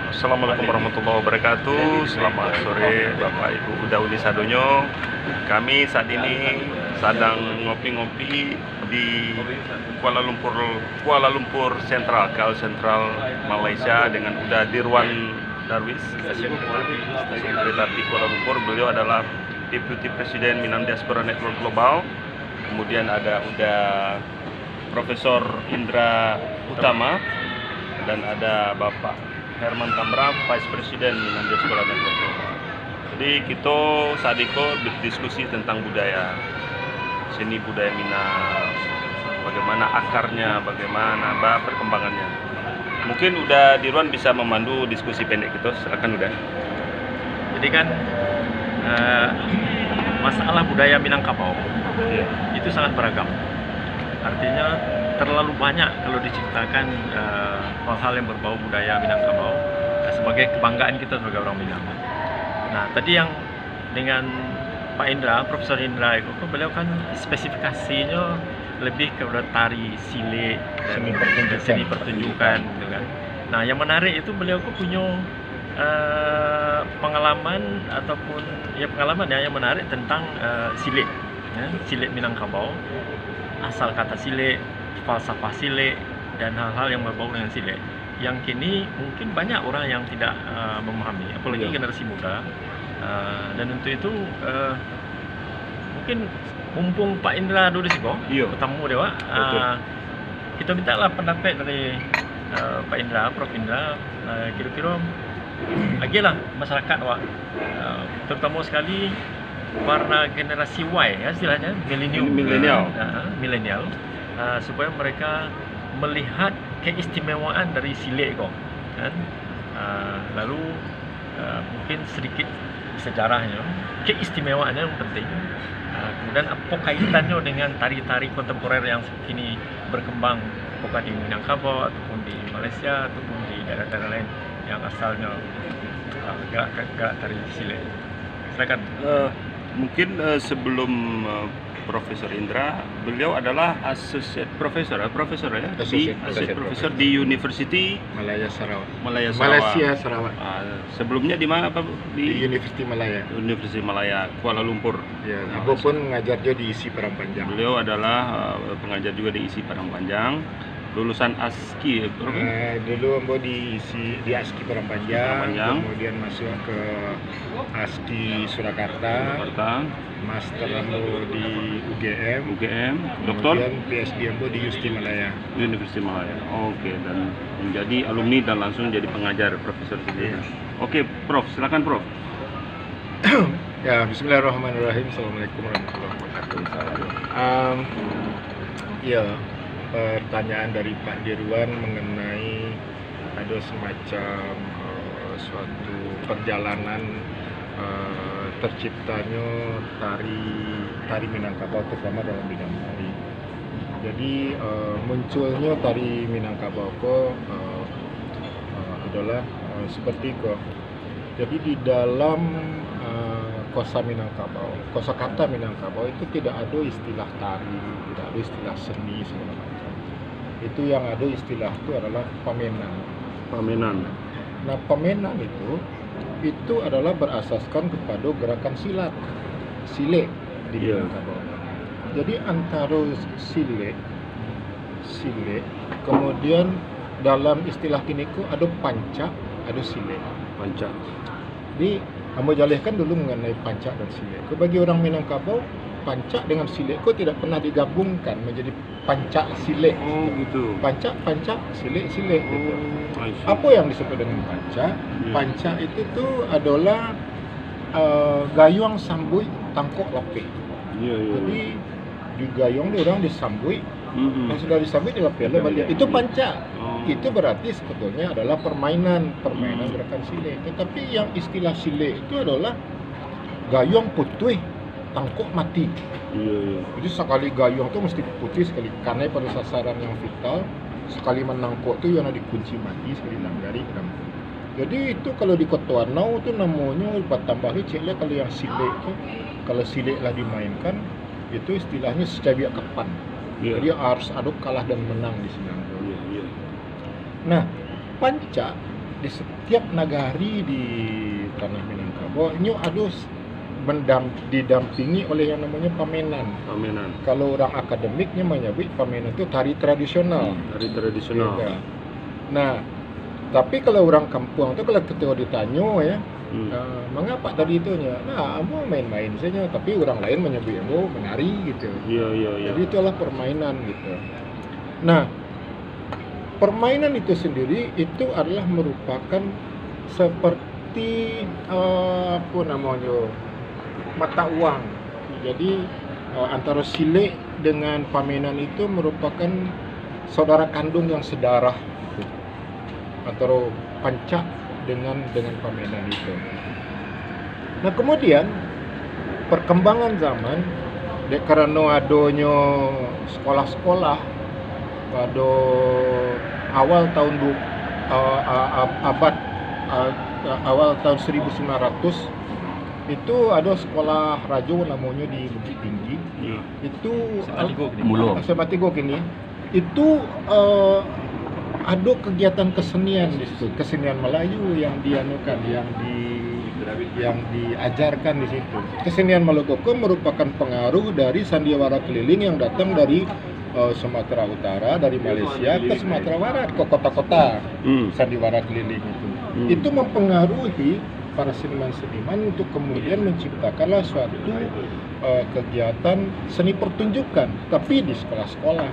Assalamualaikum warahmatullahi wabarakatuh. Selamat sore Bapak Ibu Uda Uni Sadonyo. Kami saat ini sedang ngopi-ngopi di Kuala Lumpur Sentral, KL Sentral Malaysia dengan Uda Dirwan Darwis, stasiun kereta api Kuala Lumpur. Beliau adalah Deputi Presiden Minang Diaspora Network Global. Kemudian ada Uda Profesor Indra Utama dan ada Bapak Herman Tamram, Vice President Minang Diaspora Network Global. Jadi kita saat itu berdiskusi tentang budaya, seni budaya Minang, bagaimana akarnya, bagaimana perkembangannya. Mungkin Uda Dirwan bisa memandu diskusi pendek kita, silakan Uda. Jadi kan masalah budaya Minangkabau itu sangat beragam. Artinya terlalu banyak kalau diceritakan hal-hal yang berbau budaya Minangkabau sebagai kebanggaan kita sebagai orang Minang. Nah, tadi yang dengan Pak Indra, Profesor Indra itu, beliau kan spesifikasinya lebih kepada tari silik, seni pertunjukan, gitu kan. Nah, yang menarik itu beliau punya pengalaman ataupun pengalaman yang menarik tentang silik, silik Minangkabau, asal kata silik, falsafah silik, dan hal-hal yang berbau dengan silik yang kini mungkin banyak orang yang tidak memahami, apalagi generasi muda. Dan untuk itu mungkin mumpung Pak Indra dulu di sini, bertemu dewa, kita mintalah pendapat dari Pak Indra, Prof Indra, kira-kira agilah masyarakat terutama sekali warna generasi Y, istilahnya milenial, supaya mereka melihat keistimewaan dari silik kan. Lalu mungkin sedikit sejarahnya, keistimewaannya yang penting. Kemudian apa kaitannya dengan tari-tari kontemporer yang kini berkembang, apakah di Minangkabau ataupun di Malaysia ataupun di daerah-daerah lain yang asalnya gerak tari silik. Silakan. Mungkin sebelum Profesor Indra, beliau adalah associate professor di University Malaya Sarawak. Malaysia Sarawak. Sebelumnya di mana Pak? Di University Malaya, Kuala Lumpur. Ya, Ibu pun mengajar juga di ISI Padang Panjang. Beliau adalah pengajar juga di ISI Padang Panjang. Lulusan ASKI, dulu Ambo di ASKI Padang Panjang, kemudian masuk ke ASKI Surakarta, master Ambo di UGM, doktor, kemudian PhD Ambo di University Malaya. Oke, dan menjadi alumni dan langsung jadi pengajar profesor sendiri. Oke, Prof, silakan Prof. Ya, Bismillahirrahmanirrahim. Assalamualaikum warahmatullahi wabarakatuh. Pertanyaan dari Pak Dirwan mengenai ada semacam suatu perjalanan terciptanya tari Minangkabau, terutama dalam bidang tari. Jadi munculnya tari Minangkabau adalah seperti itu. Jadi di dalam kosakata Minangkabau itu tidak ada istilah tari, tidak ada istilah seni segala macam. Itu yang ada istilah itu adalah pamenan. Nah, pamenan itu adalah berasaskan kepada gerakan silik di Minangkabau. Jadi antara silik, kemudian dalam istilah kini ada panca, ada silik. Jadi kamu jalihkan dulu mengenai panca dan silik. Bagi orang Minangkabau, panca dengan silik tidak pernah digabungkan menjadi panca silik. Gitu. Panca, silik gitu. Apa yang disebut dengan panca? Panca itu tuh adalah gayung sambui tangkok lapik. Jadi di gayung orang disambui, yang sudah disambui dilapik balik. Itu panca. Itu berarti sebetulnya adalah permainan gerakan silik. Tetapi yang istilah silik itu adalah gayung putih tangkok mati. Jadi sekali gayung itu mesti putih sekali, karena pada sasaran yang vital. Sekali menangkok itu yang dikunci mati, sekali langgari kena. Jadi itu kalau di Kota Wanau itu namanya tambahi ceknya kalau yang silik itu, kalau silik lah dimainkan itu istilahnya secabiak kapan. Jadi harus ada kalah dan menang di sini. Nah, panca di setiap nagari di tanah Minangkabau ini ada didampingi oleh yang namanya pamenan. Kalau orang akademiknya menyebut pamenan itu tari tradisional. Ya. Nah, tapi kalau orang kampung itu kalau ketika ditanya ya, mengapa tadi itunya? Nah, kamu main-main saja, tapi orang lain menyebut menari gitu. Iya. Jadi itulah permainan gitu. Nah, permainan itu sendiri itu adalah merupakan seperti mata uang. Jadi antara silek dengan pamenan itu merupakan saudara kandung yang sedarah gitu. Antara panca dengan pamenan itu. Nah, kemudian perkembangan zaman karena adanya sekolah-sekolah pada awal tahun awal tahun 1900 itu ada sekolah rajo namanya di Bukit Tinggi. Itu Sebatigo gini. Itu ada kegiatan kesenian di situ, kesenian Melayu yang dianukan, yang diajarkan di situ. Kesenian Malokoko merupakan pengaruh dari sandiwara keliling yang datang dari Sumatera Utara, dari Malaysia ke Sumatera Barat, ke kota-kota sandiwara keliling itu. Itu mempengaruhi para seniman-seniman untuk kemudian menciptakanlah suatu kegiatan seni pertunjukan, tapi di sekolah-sekolah.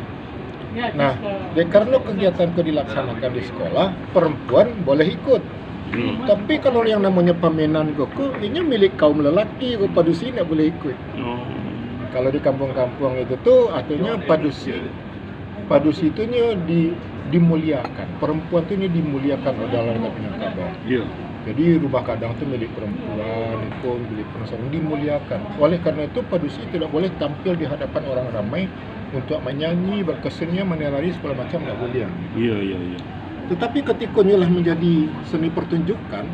Nah, karena kegiatan itu dilaksanakan di sekolah, perempuan boleh ikut. Tapi kalau yang namanya pamenan koko, ini milik kaum lelaki, padusi tidak boleh ikut. Kalau di kampung-kampung itu tuh artinya padusi itu dimuliakan, perempuan itu dimuliakan dalam Minangkabau. Jadi rumah kadang itu milik perempuan, itu milik perempuan, dimuliakan. Oleh karena itu padusi tidak boleh tampil di hadapan orang ramai untuk menyanyi, berkesenian, menari segala macam, tidak boleh. Iya. Tetapi ketika nyolah menjadi seni pertunjukan,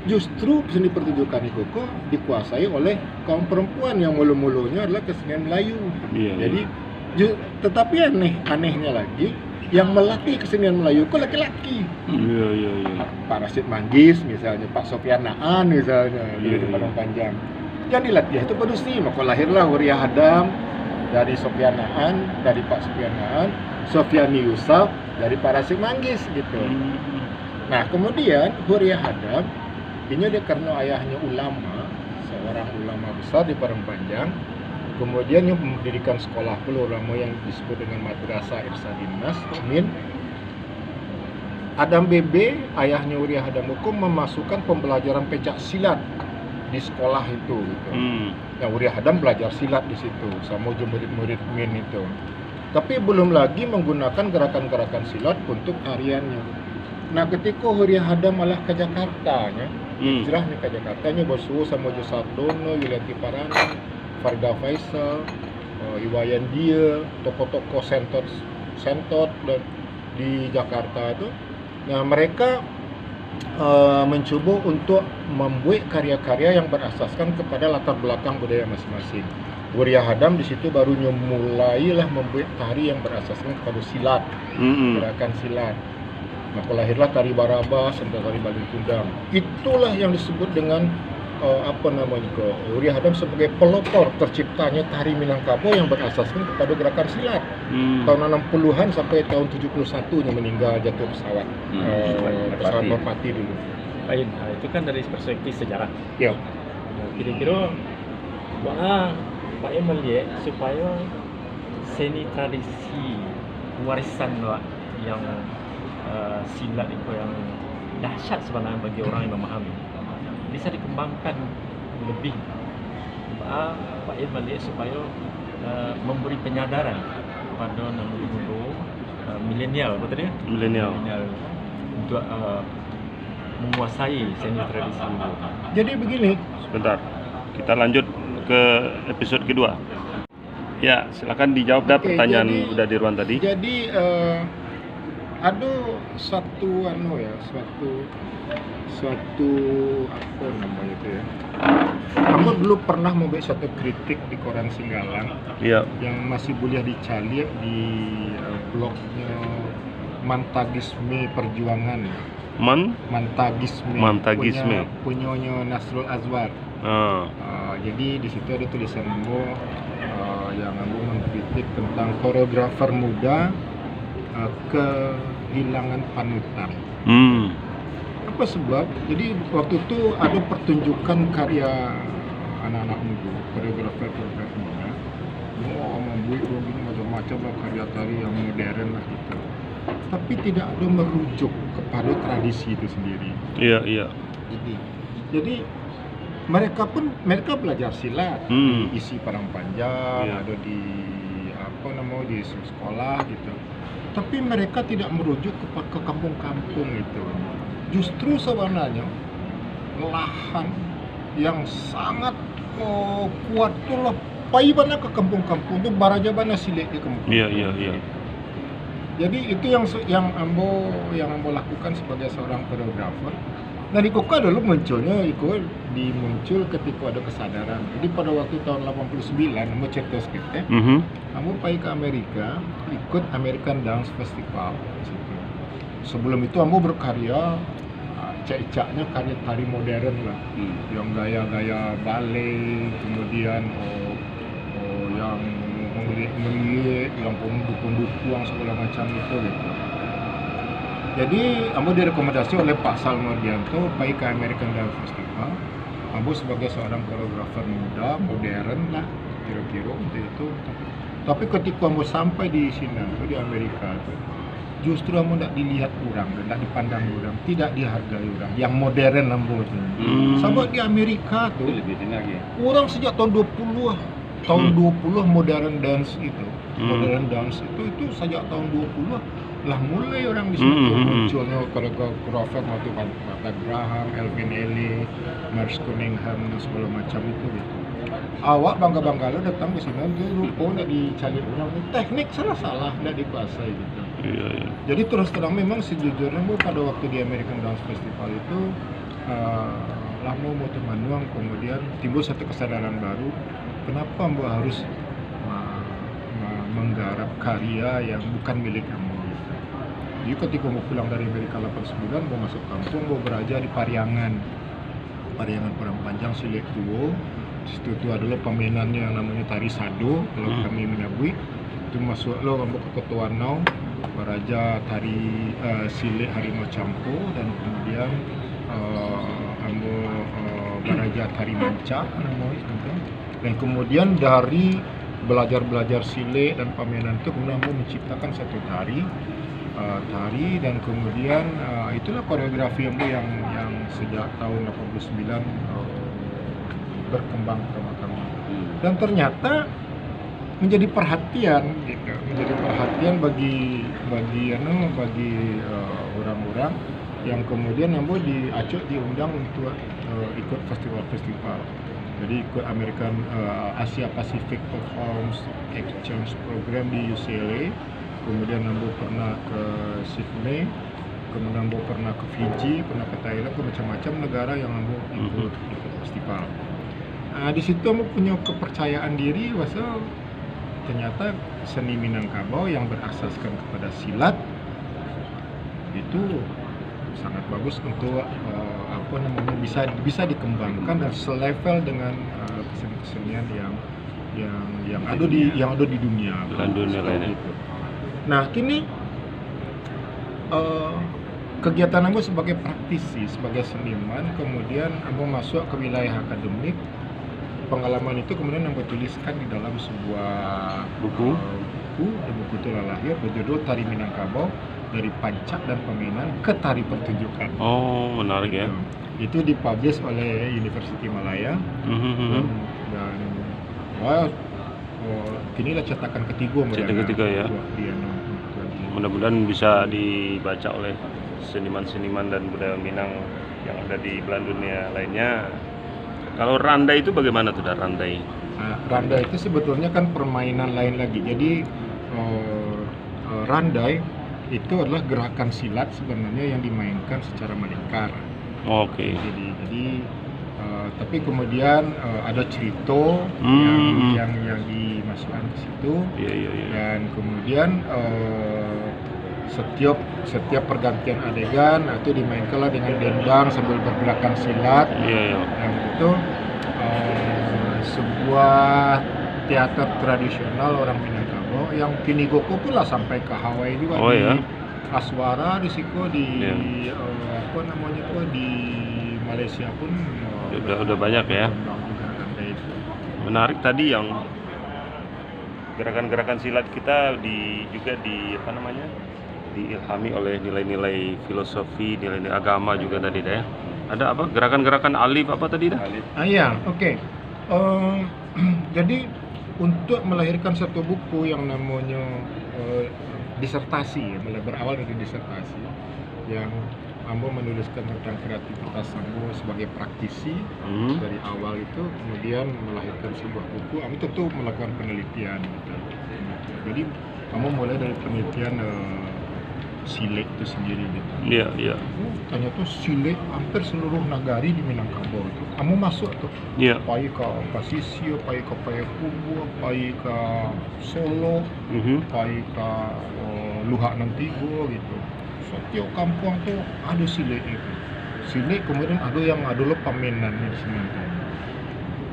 justru seni pertunjukan itu kok dikuasai oleh kaum perempuan yang mulu-mulunya adalah kesenian Melayu. Jadi tetapi anehnya lagi, yang melatih kesenian Melayu kok laki-laki. Pak Rasid Manggis misalnya, Pak Sofian Naan misalnya di Padang Panjang. Yang dilatih itu padusi, maka lahirlah Huriah Hadam dari Sofian Naan, dari Pak Sofian Naan, Sofiani Yusuf dari Pak Rasid Manggis gitu. Nah, kemudian Huriah Hadam ini dia karena ayahnya ulama, seorang ulama besar di Padang Panjang. Kemudian yang mendirikan sekolah ulama yang disebut dengan Madrasah Irsyadin Nas, Amin. Adam Bebe, ayahnya Huriah Hadam Hukum, memasukkan pembelajaran pencak silat di sekolah itu. Gitu. Yang Huriah Hadam belajar silat di situ, sama murid-murid Min itu. Tapi belum lagi menggunakan gerakan-gerakan silat untuk hariannya. Nah, ketika Huriah Hadam malah ke Jakarta, hijrah ke Jakarta, bersuhu sama Jo Sardono, Yulianti Parana, Farga Faisal, Iwayan Dia, tokoh-tokoh sentot dan di Jakarta itu. Nah, mereka mencoba untuk membuat karya-karya yang berasaskan kepada latar belakang budaya masing-masing. Huriah Hadam di situ baru mulailah membuat tari yang berasaskan kepada silat, gerakan silat. Maka lahirlah tari Barabas dan tari Baling Kundang. Itulah yang disebut dengan Huriah Hadam sebagai pelopor terciptanya tari Minangkabau yang berasaskan kepada gerakan silat. Tahun 60-an sampai tahun 71-nya meninggal jatuh pesawat Merpati dulu. Baik, itu kan dari perspektif sejarah. Ya. Kira-kira mana Pak Im melihat supaya seni tradisi warisan yang silat itu yang dahsyat sebenarnya bagi orang yang memahami bisa dikembangkan lebih. Pak Im melihat supaya memberi penyadaran kepada milenial, betul ya? Milenial untuk menguasai seni tradisi itu. Jadi begini. Sebentar, kita lanjut ke episode kedua. Ya, silakan dijawab pertanyaan udah Dirwan tadi. Jadi ada suatu apa namanya itu ya. Kamu dulu pernah membuat suatu kritik di koran Singgalang, yang masih boleh dicari di blognya Mantagisme perjuangan. Mantagisme. Mantagisme. Punyanya Nasrul Azwar. Jadi di situ ada tulisan Ambo yang Ambo mengkritik tentang koreografer muda kehilangan panutan. Apa sebab? Jadi waktu itu ada pertunjukan karya anak-anak muda, koreografer muda. Membuat begini macam-macam lah karya tari yang modern lah gitu. Tapi tidak ada merujuk kepada tradisi itu sendiri. Iya. Jadi mereka belajar silat, isi Padang Panjang, ada di di sekolah gitu. Tapi mereka tidak merujuk ke kampung-kampung itu. Justru sebenarnya lahan yang sangat kuat itu lah paibana ke kampung-kampung itu barajabana silik di kampung. Iya. Jadi itu yang Ambo lakukan sebagai seorang koreografer. Dan Ikoka dulu munculnya muncul ketika ada kesadaran. Jadi pada waktu tahun 89 Ambo cerita sedikit. Ambo pergi ke Amerika ikut American Dance Festival situ. Sebelum itu Ambo berkarya cak-caknya karya tari modern lah. Yang gaya-gaya ballet, kemudian yang melihat yang pembukuan segala macam itu gitu. Jadi Ambo direkomendasi oleh Pak Salmodianto pergi ke American Dance Festival. Ambo sebagai seorang koreografer muda, modern lah kira-kira untuk itu. Tapi ketika Ambo sampai di sini di Amerika itu, justru Ambo tidak dilihat orang, tidak dipandang orang, tidak dihargai orang. Yang modern Ambo itu. Sampai di Amerika tuh orang sejak tahun 20 tahun 20 modern dance itu. Modern dance itu sejak tahun 20 lah mulai orang di sini munculnya koreografer macam Martha Graham, Elvin Ailey, Merce Cunningham dan segala macam itu gitu. Awak bangga-bangga lo datang ke sini dia lupa nak dicari orang, teknik salah tidak dikuasai gitu. Iya. Jadi terus terang memang sejujurnya pada waktu di American Dance Festival itu lah mau manuang, kemudian timbul satu kesadaran baru, kenapa Mbak harus menggarap karya yang bukan milik kamu gitu. Jadi ketika mau pulang dari Amerika 89, mau masuk kampung, mau beraja di Pariangan Padang Panjang Silik Tuo. Situ itu adalah pemainannya yang namanya tari sado kalau kami menyebut. Itu masuk lo Ambo ke Ketuan Nau, beraja tari Silik Harimau Campo, dan kemudian Ambo beraja tari manca namanya gitu. Dan kemudian dari belajar silik dan pemainan itu kemudian Ambo menciptakan satu tari dan kemudian itulah koreografi Ambo yang sejak tahun 89 berkembang pertama-tama. Dan ternyata menjadi perhatian bagi orang-orang yang kemudian Ambo diundang untuk ikut festival-festival. Jadi ikut American Asia Pacific Performance Exchange Program di UCLA. Kemudian Ambo pernah ke Sydney, kemudian Ambo pernah ke Fiji, pernah ke Thailand, ke macam-macam negara yang Ambo ikut festival. Di situ Ambo punya kepercayaan diri bahwa ternyata seni Minangkabau yang berasaskan kepada silat itu sangat bagus untuk bisa dikembangkan dan selevel dengan kesenian yang ada di dunia lainnya. Nah, kini kegiatan Ambo sebagai praktisi, sebagai seniman, kemudian Ambo masuk ke wilayah akademik. Pengalaman itu kemudian Ambo tuliskan di dalam sebuah buku itu lahir berjudul Tari Minangkabau dari Pancak dan Pemainan ke Tari Pertunjukan. Oh, menarik ya. Itu dipublish oleh University Malaya dan inilah cetakan ketiga ya. Mudah-mudahan bisa dibaca oleh seniman-seniman dan budaya Minang yang ada di belahan dunia lainnya. Kalau randai itu bagaimana tuh randai? Randai itu sebetulnya kan permainan lain lagi. Jadi randai itu adalah gerakan silat sebenarnya yang dimainkan secara melingkar. Oke. Jadi tapi kemudian ada cerita yang dimasukkan ke situ. Iya. Dan kemudian setiap pergantian adegan itu dimainkanlah dengan dendang sambil bergerakan silat. Yang itu sebuah teater tradisional orang Minangkabau yang kini goko pula sampai ke Hawaii juga. Aswara di situ di apa namanya tuh di Malaysia pun udah banyak ya. Menarik tadi yang gerakan-gerakan silat kita juga diilhami oleh nilai-nilai filosofi, nilai-nilai agama juga tadi ya. Ada apa? Gerakan-gerakan alif apa tadi dah? Oke. Jadi untuk melahirkan satu buku yang namanya disertasi, berawal dari disertasi yang Ambo menuliskan tentang kreativitas Ambo sebagai praktisi dari awal itu, kemudian melahirkan sebuah buku. Ambo tentu melakukan penelitian gitu. Jadi Ambo mulai dari penelitian sile itu sendiri gitu. Iya. Tanya tuh sile hampir seluruh nagari di Minangkabau itu. Kamu masuk tuh. Pai ke Pasisio, pai ke Payakumbuh, pai ke Solo, pai ke Luhak Nantigo gitu. Setiap kampung tuh ada sile itu. Sile kemudian ada yang adalah pamenan di sini tuh.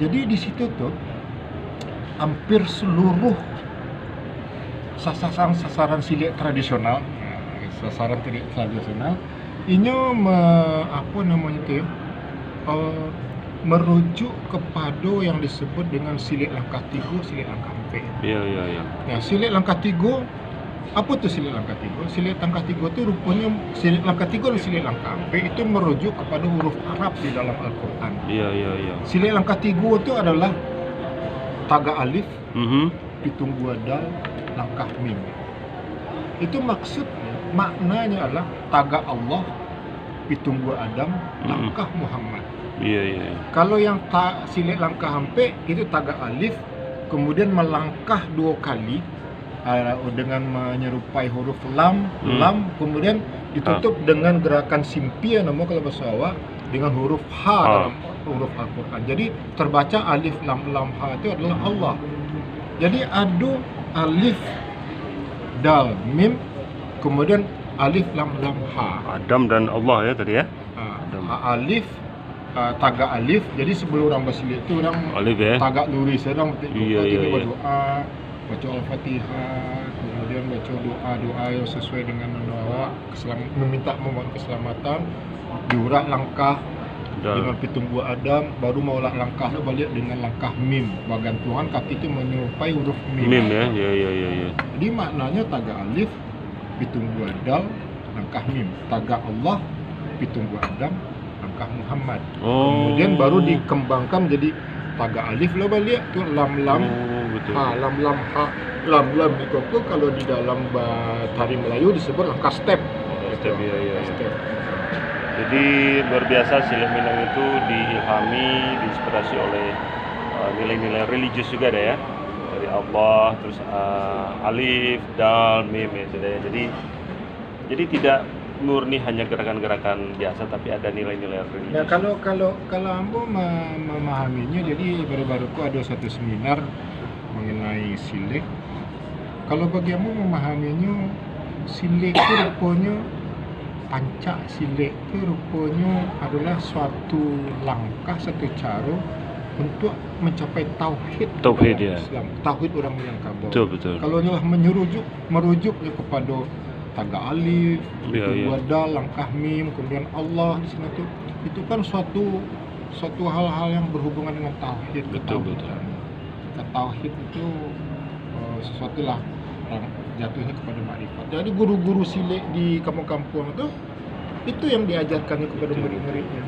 Jadi di situ tuh hampir seluruh sasaran sile tradisional ini merujuk kepada yang disebut dengan silik langkah 3, silik langkah 4. Nah, silik langkah 3 apa tuh silik langkah 3? Silik langkah 3 itu rupanya silik langkah 3 dan silik langkah 4 itu merujuk kepada huruf Arab di dalam Al-Qur'an. Silik langkah 3 itu adalah taga alif, pitung gua dal, langkah mim. Itu maknanya adalah taga Allah, pitung gua Adam, langkah Muhammad. Kalau yang silik langkah hampe itu taga alif, kemudian melangkah 2 kali dengan menyerupai huruf lam, kemudian ditutup dengan gerakan simpi yang nama kalau bahasa Jawa dengan huruf ha dalam huruf Al-Qur'an. Jadi terbaca alif lam ha itu adalah Allah. Jadi ada alif dal mim, kemudian alif lam ha. Adam dan Allah ya tadi ya. Alif taga alif. Jadi sebelum orang bersilik itu orang alif ya. Taga luris orang berdoa, baca Al-Fatihah, kemudian baca doa yang sesuai dengan meminta memohon keselamatan, diurak langkah dengan pitung gua Adam, baru mau langkah balik dengan langkah mim. Bergantungan kaki itu menyerupai huruf mim. Ya. Jadi maknanya taga alif, pitung gua dal, langkah mim. Taga Allah, pitung gua Adam, langkah Muhammad. Kemudian baru dikembangkan jadi taga alif lo balik tu lam ha, lam ha. Lam di koko kalau di dalam tari Melayu disebut langkah step. Step. Jadi luar biasa silat Minang itu diilhami, diinspirasi oleh nilai-nilai religius juga ada ya, dari Allah, terus alif, dal, mim itu ya. Jadi tidak murni hanya gerakan-gerakan biasa, tapi ada nilai-nilai religius. Nah, kalau Ambo memahaminya, jadi baru-baru ada satu seminar mengenai silik. Kalau bagi Ambo memahaminya, silik itu rupanya pancak silik itu rupanya adalah suatu langkah, satu cara untuk mencapai tauhid ya. Islam, tauhid orang Minangkabau. Betul. Kalau nyalah merujuknya kepada taga alif, dal, langkah mim, kemudian Allah di sana tuh, itu kan suatu hal-hal yang berhubungan dengan tauhid. Betul. Tauhid itu sesuatu lah jatuhnya kepada makrifat. Jadi guru-guru silik di kampung-kampung itu yang diajarkannya kepada murid-muridnya.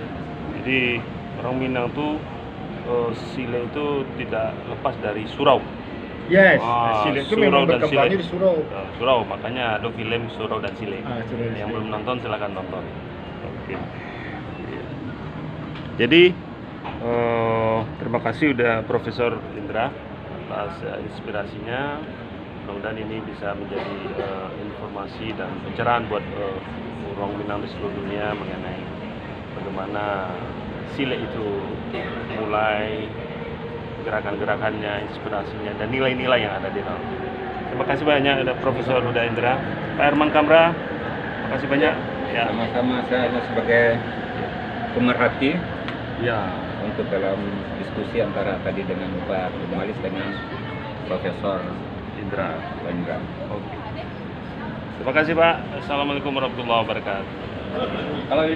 Jadi orang Minang tuh silik itu tidak lepas dari surau. Yes, silik itu memang berkembangnya di surau. Surau, makanya ada film Surau dan Silik. Yang belum nonton silakan nonton. Oke. Jadi terima kasih udah Profesor Indra atas inspirasinya. Mudah-mudahan ini bisa menjadi informasi dan pencerahan buat orang Minang di seluruh dunia mengenai bagaimana silik itu mulai, gerakan-gerakannya, inspirasinya, dan nilai-nilai yang ada di dalam. Terima kasih banyak ada Profesor Huda Indra. Pak Herman Kamra, terima kasih banyak. Ya. Sama-sama, saya hanya sebagai pemerhati Ya. untuk dalam diskusi antara tadi dengan Pak Jurnalis dengan Profesor Indra. Indra. Oke. Terima kasih Pak. Assalamualaikum warahmatullahi wabarakatuh. Kalau